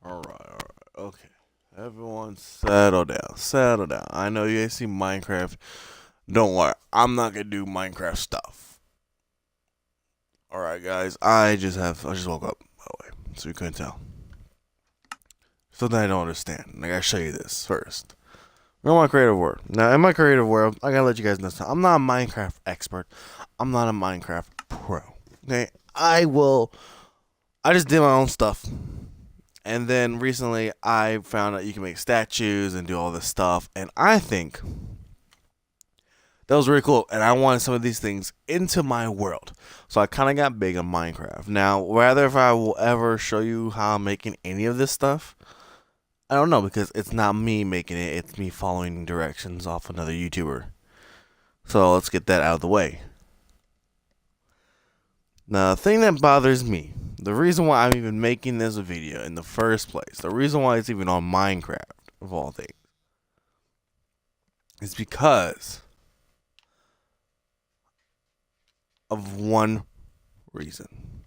Alright. Okay. Everyone settle down. Settle down. I know you ain't seen Minecraft. Don't worry. I'm not gonna do Minecraft stuff. Alright guys, I just woke up, by the way. So you couldn't tell. Something I don't understand. I gotta show you this first. We're in my creative world. Now in my creative world, I gotta let you guys know something. I'm not a Minecraft expert. I'm not a Minecraft pro. Okay? I just did my own stuff. And then recently, I found out you can make statues and do all this stuff. And I think that was really cool. And I wanted some of these things into my world. So I kind of got big on Minecraft. Now, whether if I will ever show you how I'm making any of this stuff, I don't know because it's not me making it. It's me following directions off another YouTuber. So let's get that out of the way. Now, the thing that bothers me, the reason why I'm even making this video in the first place, the reason why it's even on Minecraft, of all things, is because of one reason.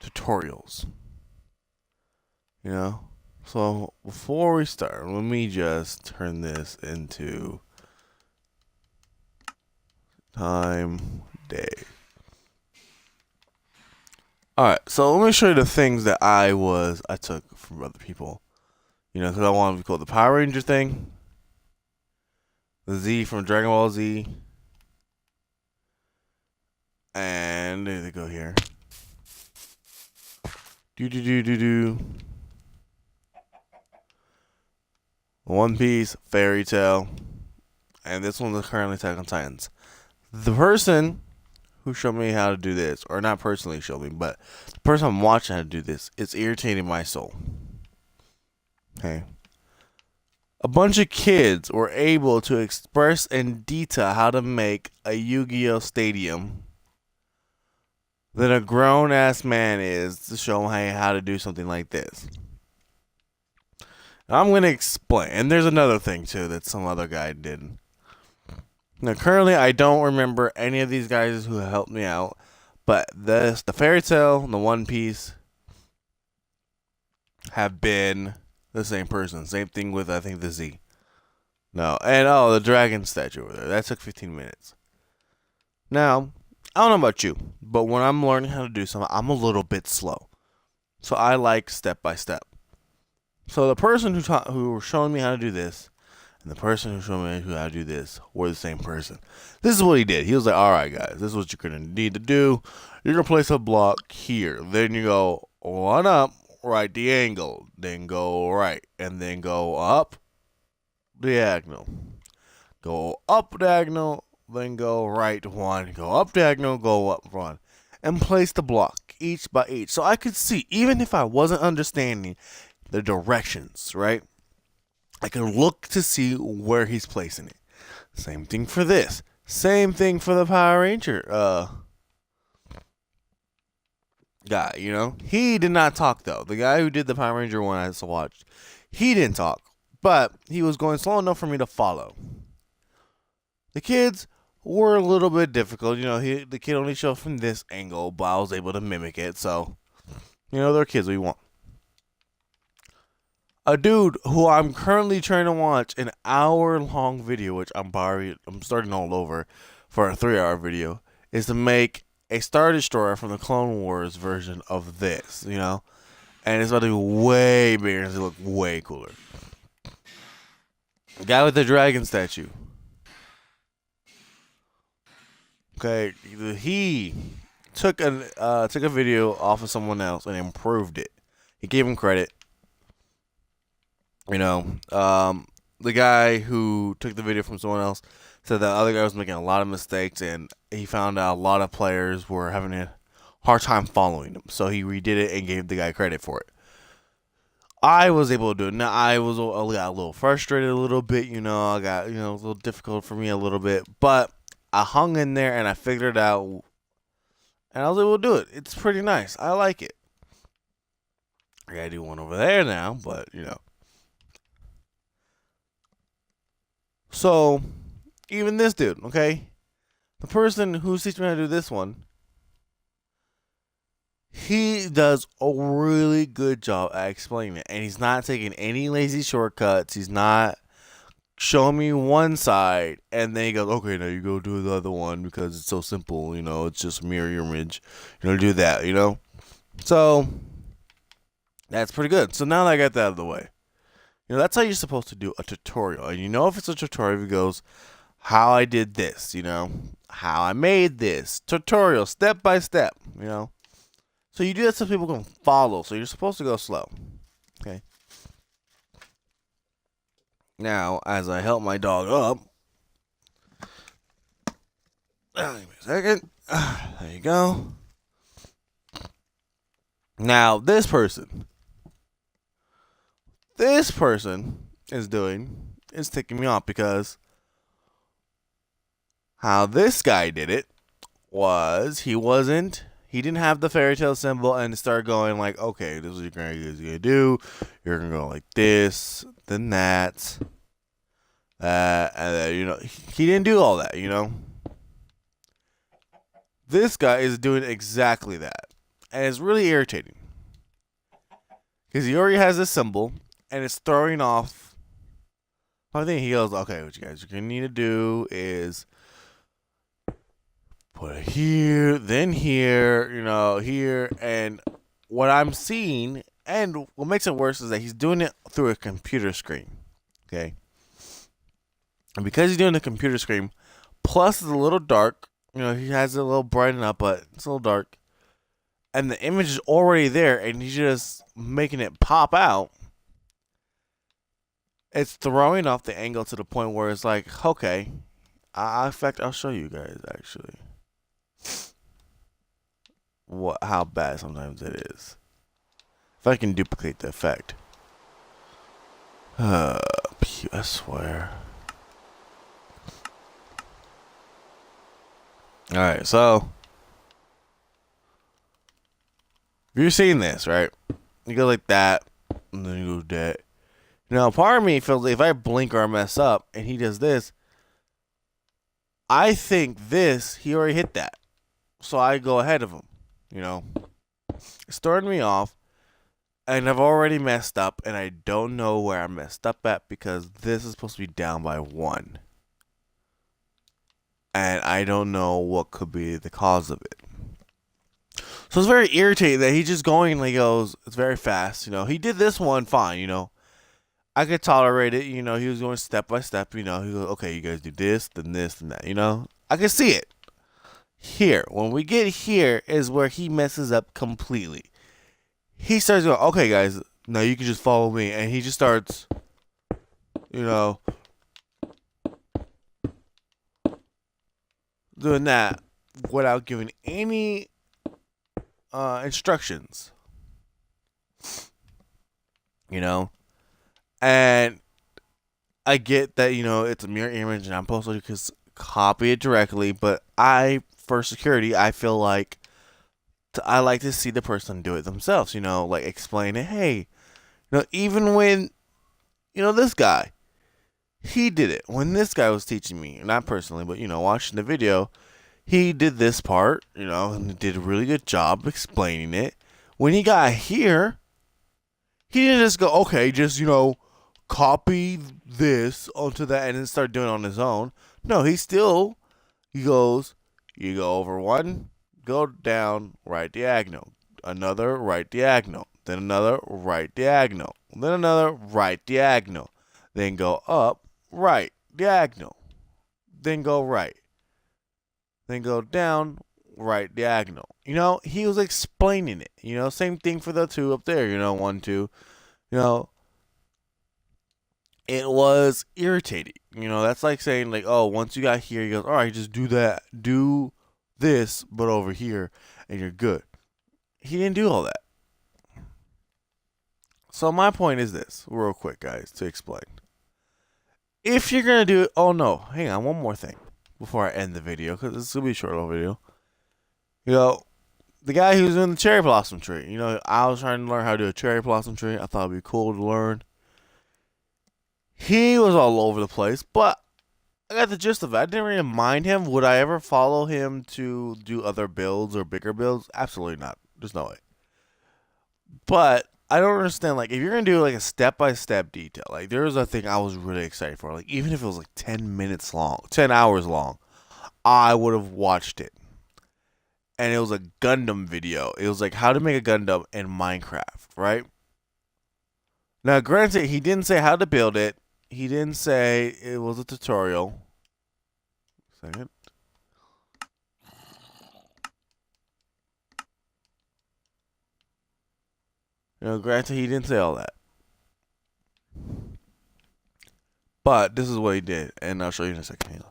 Tutorials. You know? So, before we start, let me just turn this into time day. Alright, so let me show you the things that I took from other people. You know, because I want to be called the Power Ranger thing. The Z from Dragon Ball Z. And there they go here. Do. One Piece, Fairy Tail. And this one's currently Attack on Titans. The person who showed me how to do this, or not personally showed me, but the person I'm watching how to do this, it's irritating my soul. Okay. A bunch of kids were able to express in detail how to make a Yu-Gi-Oh! Stadium than a grown-ass man is to show him how to do something like this. Now, I'm going to explain. And there's another thing, too, that some other guy did. Now, currently, I don't remember any of these guys who helped me out, but the Fairy Tail and the One Piece have been the same person. Same thing with, I think, the Z. No, and the dragon statue over there. That took 15 minutes. Now, I don't know about you, but when I'm learning how to do something, I'm a little bit slow. So I like step by step. So the person who was showing me how to do this, and the person who showed me how to do this were the same person. This is what he did. He was like, alright guys, this is what you're going to need to do. You're going to place a block here. Then you go one up, right the angle. Then go right. And then go up diagonal. Go up diagonal. Then go right one. Go up diagonal. Go up one. And place the block each by each. So I could see, even if I wasn't understanding the directions, right? I can look to see where he's placing it. Same thing for this. Same thing for the Power Ranger guy, you know? He did not talk, though. The guy who did the Power Ranger one I just watched, he didn't talk. But he was going slow enough for me to follow. The kids were a little bit difficult. You know, the kid only showed from this angle, but I was able to mimic it. So, you know, they're kids we want. A dude who I'm currently trying to watch an hour-long video, which I'm starting all over for a 3-hour video, is to make a Star Destroyer from the Clone Wars version of this, you know? And it's about to be way bigger. It's going to look way cooler. The guy with the dragon statue. Okay, he took a video off of someone else and improved it. He gave him credit. You know, the guy who took the video from someone else said that the other guy was making a lot of mistakes, and he found out a lot of players were having a hard time following him. So he redid it and gave the guy credit for it. I was able to do it. Now I got a little frustrated a little bit. You know, it was a little difficult for me a little bit, but I hung in there and I figured it out, and I was able to do it. It's pretty nice. I like it. I gotta do one over there now, but you know. So, even this dude, okay? The person who's teaching me how to do this one, He does a really good job at explaining it, and he's not taking any lazy shortcuts. He's not showing me one side, and then he goes, "Okay, now you go do the other one because it's so simple. It's just a mirror image. Do that. So that's pretty good. So now that I got that out of the way, that's how you're supposed to do a tutorial. And if it's a tutorial, it goes, how I did this, how I made this tutorial, step by step. So you do that so people can follow. So you're supposed to go slow. Okay. Now, as I help my dog up, give me a second. There you go. Now, this person is ticking me off because how this guy did it was he didn't have the fairy tale symbol and start going like, okay, this is what you're gonna do. You're gonna go like this, then that, and then, he didn't do all that. This guy is doing exactly that, and it's really irritating because he already has this symbol and it's throwing off. I think he goes, okay, what you guys are gonna need to do is put it here, then here, here. And what I'm seeing, and what makes it worse, is that he's doing it through a computer screen. Okay? And because he's doing the computer screen, plus it's a little dark, he has it a little brighten up, but it's a little dark. And the image is already there, and he's just making it pop out. It's throwing off the angle to the point where it's like, okay. In fact, I'll show you guys, actually. How bad sometimes it is. If I can duplicate the effect. I swear. Alright, so if you're seeing this, right? You go like that, and then you go that. Part of me feels like if I blink or I mess up and he does this, I think he already hit that. So I go ahead of him. It's throwing me off, and I've already messed up, and I don't know where I messed up at because this is supposed to be down by 1. And I don't know what could be the cause of it. So it's very irritating that he's just going like goes, it's very fast. He did this one fine, I could tolerate it. He was going step by step. He goes, okay, you guys do this, then this, and that. I could see it. Here, when we get here, is where he messes up completely. He starts going, okay, guys, now you can just follow me, and he just starts, doing that without giving any instructions. And I get that, it's a mirror image and I'm supposed to copy it directly, but for security, I feel like I like to see the person do it themselves, like explain it. Hey, even when, this guy, he did it. When this guy was teaching me, not personally, but, watching the video, he did this part, and did a really good job explaining it. When he got here, he didn't just go, okay, just, copy this onto that and then start doing it on his own. No, he goes, you go over one, go down, right diagonal. Another right diagonal. Then another right diagonal. Then another right diagonal. Then go up, right diagonal. Then go right. Then go down, right diagonal. He was explaining it. Same thing for the two up there. 1, 2. It was irritating. That's like saying like, oh, once you got here, he goes, all right, just do that. Do this, but over here, and you're good. He didn't do all that. So my point is this, real quick, guys, to explain. If you're going to do it, oh no, hang on, one more thing before I end the video, because this will be a short little video. The guy who's doing the cherry blossom tree, I was trying to learn how to do a cherry blossom tree. I thought it'd be cool to learn. He was all over the place, but I got the gist of it. I didn't really mind him. Would I ever follow him to do other builds or bigger builds? Absolutely not. There's no way. But I don't understand. Like, if you're gonna do like a step by step detail, like there was a thing I was really excited for. Like, even if it was like 10 minutes long, 10 hours long, I would have watched it. And it was a Gundam video. It was like how to make a Gundam in Minecraft, right? Now, granted, he didn't say how to build it. He didn't say it was a tutorial. Second. Granted, he didn't say all that. But this is what he did, and I'll show you in a second.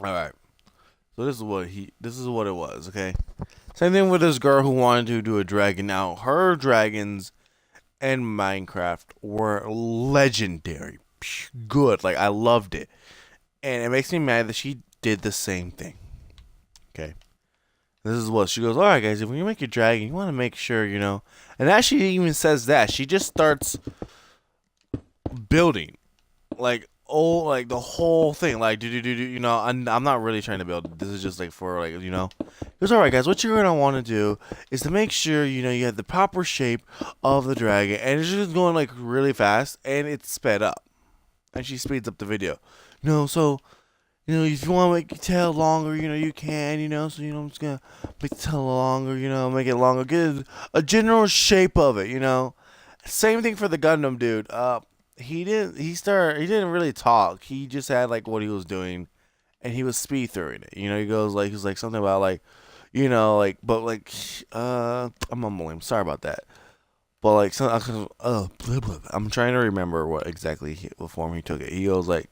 All right. So this is what it was, okay? Same thing with this girl who wanted to do a dragon. Now, her dragons in Minecraft were legendary. Good. Like, I loved it. And it makes me mad that she did the same thing. Okay. This is what she goes, all right, guys, if you make your dragon, you want to make sure, And as she even says that, she just starts building. Like the whole thing, like I'm not really trying to build. This is just like for Because all right, guys, what you're gonna want to do is to make sure you have the proper shape of the dragon, and it's just going like really fast, and it's sped up, and she speeds up the video. So if you want to make your tail longer, you can, so I'm just gonna make the tail longer, make it longer, get a general shape of it, Same thing for the Gundam dude. He didn't really talk. He just had like what he was doing, and he was speed throughing it. He was like something about like, but like, I'm mumbling. Sorry about that. But like, blah, blah. I'm trying to remember what form he took it. He goes like,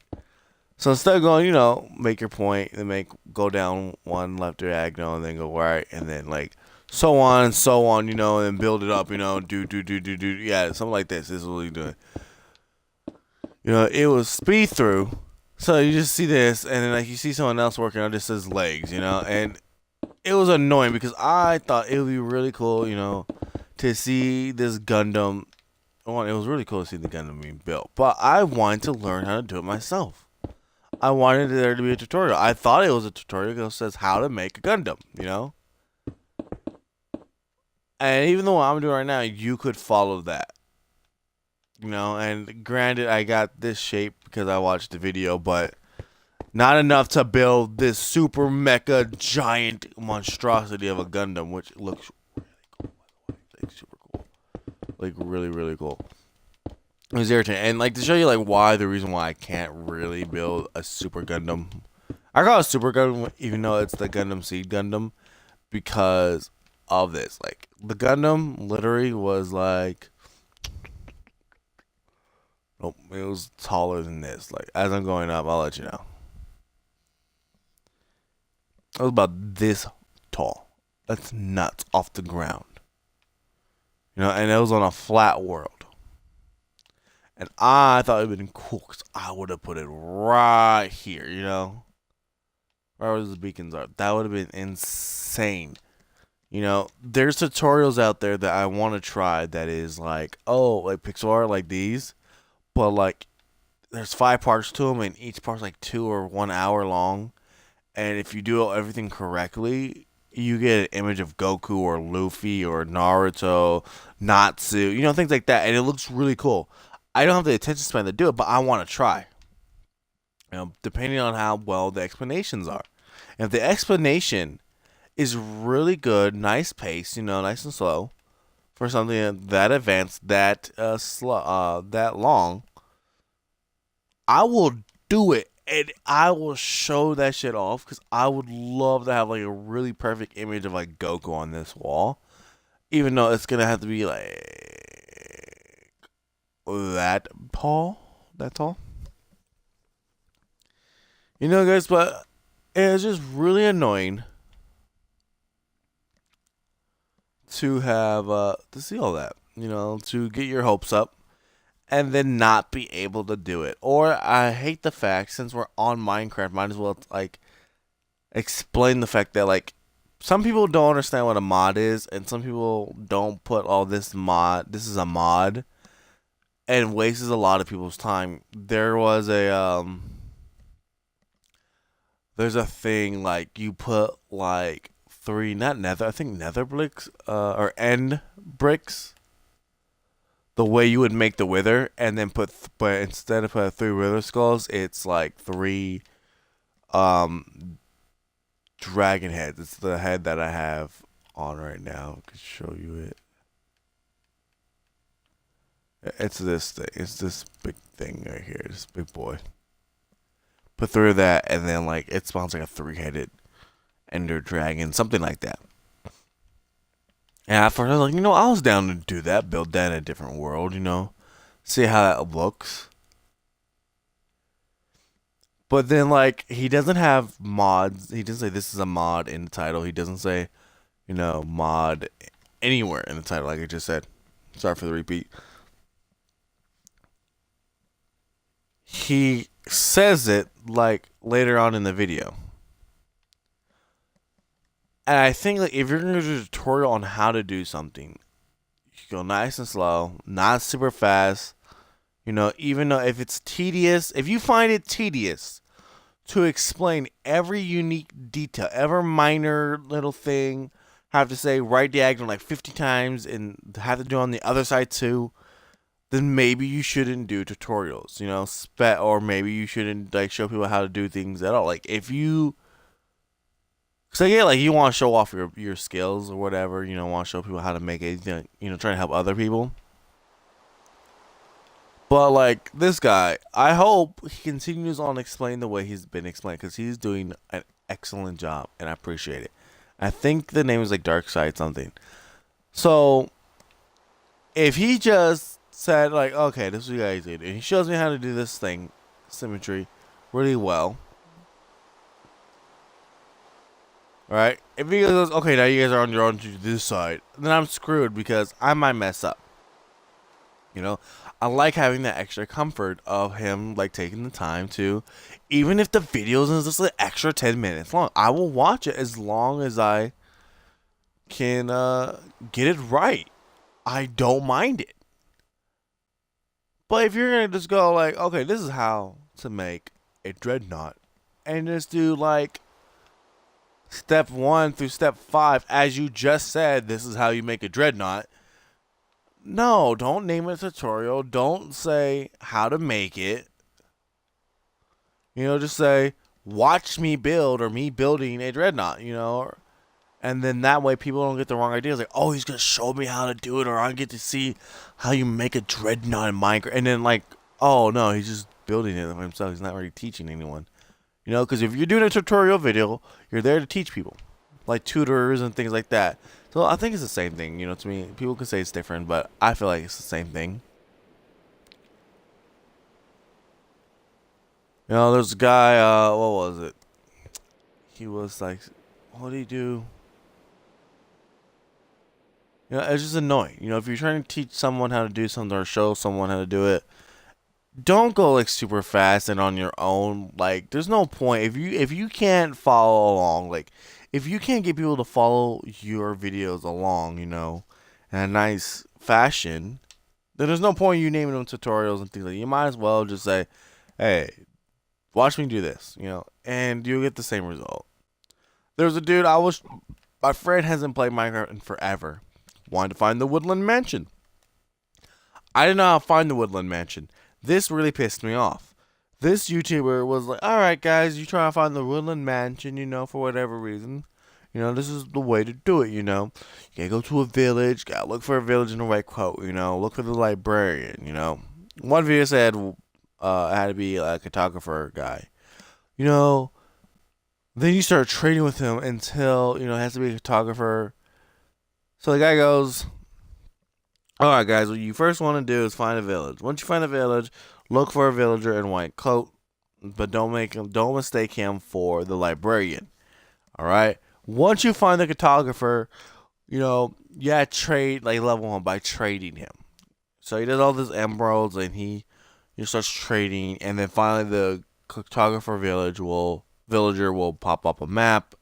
so instead of going, make your point, then go down one left diagonal, and then go right, and then like so on and so on, and then build it up, do, yeah, something like this. This is what he's doing. It was speed through. So you just see this, and then like you see someone else working on just his legs, and it was annoying because I thought it would be really cool, to see this Gundam. One, it was really cool to see the Gundam being built, but I wanted to learn how to do it myself. I wanted there to be a tutorial. I thought it was a tutorial that says how to make a Gundam, And even though what I'm doing right now, you could follow that. And granted, I got this shape because I watched the video, but not enough to build this super mecha giant monstrosity of a Gundam, which looks really cool, like super cool, like really, really cool. It was irritating, and like to show you like the reason why I can't really build a super Gundam. I call it super Gundam, even though it's the Gundam Seed Gundam, because of this. Like the Gundam literally was like. Nope, it was taller than this. Like, as I'm going up, I'll let you know. It was about this tall. That's nuts off the ground. And it was on a flat world. And I thought it would have been cool because I would have put it right here, Right where the beacons are. That would have been insane. There's tutorials out there that I want to try that is like, like pixel art like these. But like, there's 5 parts to them, and each part's like 2 or 1 hour long. And if you do everything correctly, you get an image of Goku or Luffy or Naruto, Natsu, things like that, and it looks really cool. I don't have the attention span to do it, but I want to try. Depending on how well the explanations are. And if the explanation is really good, nice pace, nice and slow, for something that advanced, that that long, I will do it, and I will show that shit off because I would love to have like a really perfect image of like Goku on this wall, even though it's gonna have to be like that tall, guys. But it's just really annoying to have to see all that, to get your hopes up and then not be able to do it. Or I hate the fact, since we're on Minecraft, might as well like explain the fact that like some people don't understand what a mod is, and some people don't put all this mod. This is a mod, and wastes a lot of people's time. There's a thing like you put like three, not nether, I think nether bricks, or end bricks, the way you would make the wither, and then but instead of put three wither skulls, it's like three um dragon heads. It's the head that I have on right now. I can show you it. It's this thing. It's this big thing right here. This big boy. Put through that, and then like it spawns like a three-headed ender dragon, something like that. And at first I was like, I was down to do that, build that in a different world, see how that looks. But then like he doesn't have mods. He doesn't say this is a mod in the title. He doesn't say, mod anywhere in the title, like I just said. Sorry for the repeat. He says it like later on in the video. And I think like if you're gonna do a tutorial on how to do something, you go nice and slow, not super fast. Even though if it's tedious, if you find it tedious to explain every unique detail, every minor little thing, have to say right diagonal like 50 times and have to do on the other side too, then maybe you shouldn't do tutorials, or maybe you shouldn't like show people how to do things at all. Like if you, so yeah, like you want to show off your skills or whatever, want to show people how to make anything, trying to help other people. But like this guy, I hope he continues on explaining the way he's been explained because he's doing an excellent job and I appreciate it. I think the name is like Dark Side something. So if he just said like, okay, this is what you guys did, and he shows me how to do this thing, symmetry, really well. Alright? If he goes, okay, now you guys are on your own to this side, then I'm screwed because I might mess up. I like having that extra comfort of him like taking the time to, even if the video is just an extra 10 minutes long, I will watch it as long as I can get it right. I don't mind it. But if you're gonna just go like, okay, this is how to make a dreadnought, and just do like step 1 through step 5, as you just said, this is how you make a dreadnought. No, don't name it a tutorial. Don't say how to make it. Just say, watch me build or me building a dreadnought, and then that way people don't get the wrong ideas. Like, oh, he's going to show me how to do it, or I get to see how you make a dreadnought in Minecraft. And then like, oh no, he's just building it himself. He's not really teaching anyone. Because if you're doing a tutorial video, you're there to teach people. Like tutors and things like that. So I think it's the same thing, to me. People can say it's different, but I feel like it's the same thing. There's a guy, what was it? He was like, what did he do? It's just annoying. If you're trying to teach someone how to do something or show someone how to do it, don't go like super fast and on your own. Like, there's no point if you can't follow along. Like, if you can't get people to follow your videos along, in a nice fashion, then there's no point you naming them tutorials and things like that. You might as well just say, hey, watch me do this, and you'll get the same result. There's a dude, my friend hasn't played Minecraft in forever. Wanted to find the Woodland Mansion. I didn't know how to find the Woodland Mansion. This really pissed me off. This YouTuber was like, alright guys, you try to find the Woodland Mansion, for whatever reason. This is the way to do it, You gotta go to a village, gotta look for a village in the right quote, look for the librarian, One video said had to be a cartographer guy. Then you start trading with him until, it has to be a cartographer. So the guy goes, alright guys, what you first want to do is find a village. Once you find a village, look for a villager in white coat, but don't mistake him for the librarian. Alright? Once you find the cartographer, trade like level 1 by trading him. So he does all these emeralds and he starts trading, and then finally the cartographer villager will pop up a map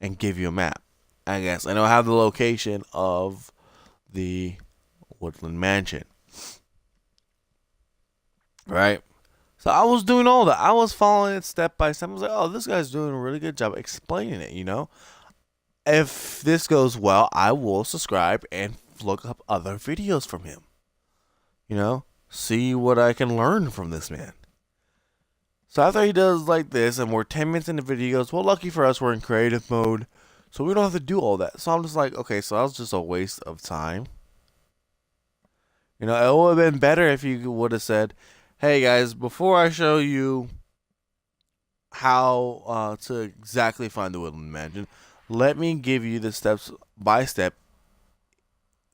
and give you a map, I guess. And it'll have the location of the Woodland Mansion. right? So I was doing all that. I was following it step by step. I was like, oh, this guy's doing a really good job explaining it, you know? If this goes well, I will subscribe and look up other videos from him. You know? See what I can learn from this man. So after he does like this, and we're 10 minutes into videos, well, lucky for us, we're in creative mode. So we don't have to do all that. So I'm just like, okay, so that was just a waste of time. You know, it would have been better if you would have said, hey guys, before I show you how to exactly find the Woodland Mansion, let me give you the steps by step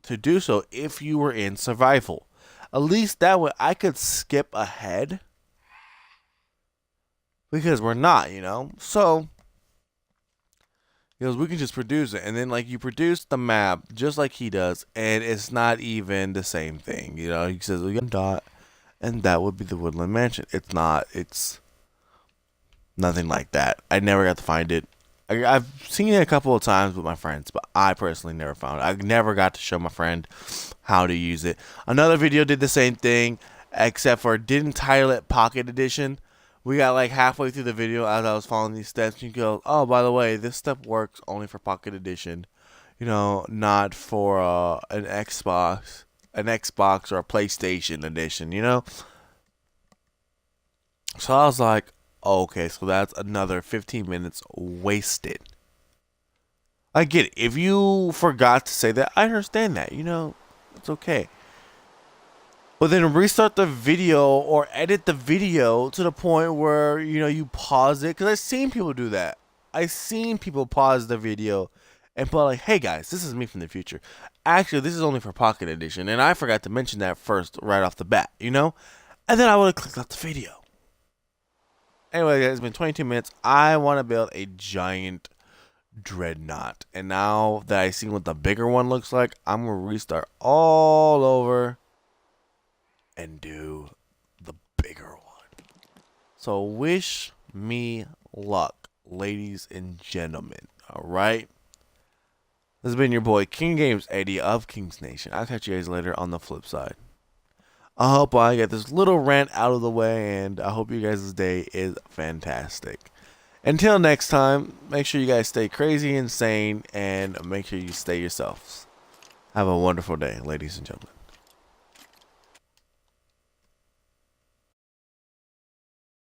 to do so if you were in survival. At least that way I could skip ahead. Because we're not, you know? So, because we can just produce it. And then, like, you produce the map just like he does. And it's not even the same thing. You know, he says, we got a dot. And that would be the Woodland Mansion. It's not. It's nothing like that. I never got to find it. I've seen it a couple of times with my friends, but I personally never found it. I never got to show my friend how to use it. Another video did the same thing, except for didn't title it Pocket Edition. We got like halfway through the video as I was following these steps. You go, oh, by the way, this step works only for Pocket Edition. You know, not for an Xbox or a PlayStation Edition. You know. So I was like, okay, so that's another 15 minutes wasted. I get it. If you forgot to say that, I understand that. You know, it's okay. But then restart the video or edit the video to the point where, you know, you pause it. Because I've seen people do that. I've seen people pause the video and put like, hey guys, this is me from the future. Actually, this is only for Pocket Edition. And I forgot to mention that first right off the bat, you know? And then I would have clicked off the video. Anyway, guys, it's been 22 minutes. I want to build a giant dreadnought. And now that I see what the bigger one looks like, I'm going to restart all over and do the bigger one. So wish me luck, ladies and gentlemen. Alright? This has been your boy, King Games 80 of Kings Nation. I'll catch you guys later on the flip side. I hope I get this little rant out of the way, and I hope you guys' day is fantastic. Until next time, make sure you guys stay crazy and sane, and make sure you stay yourselves. Have a wonderful day, ladies and gentlemen.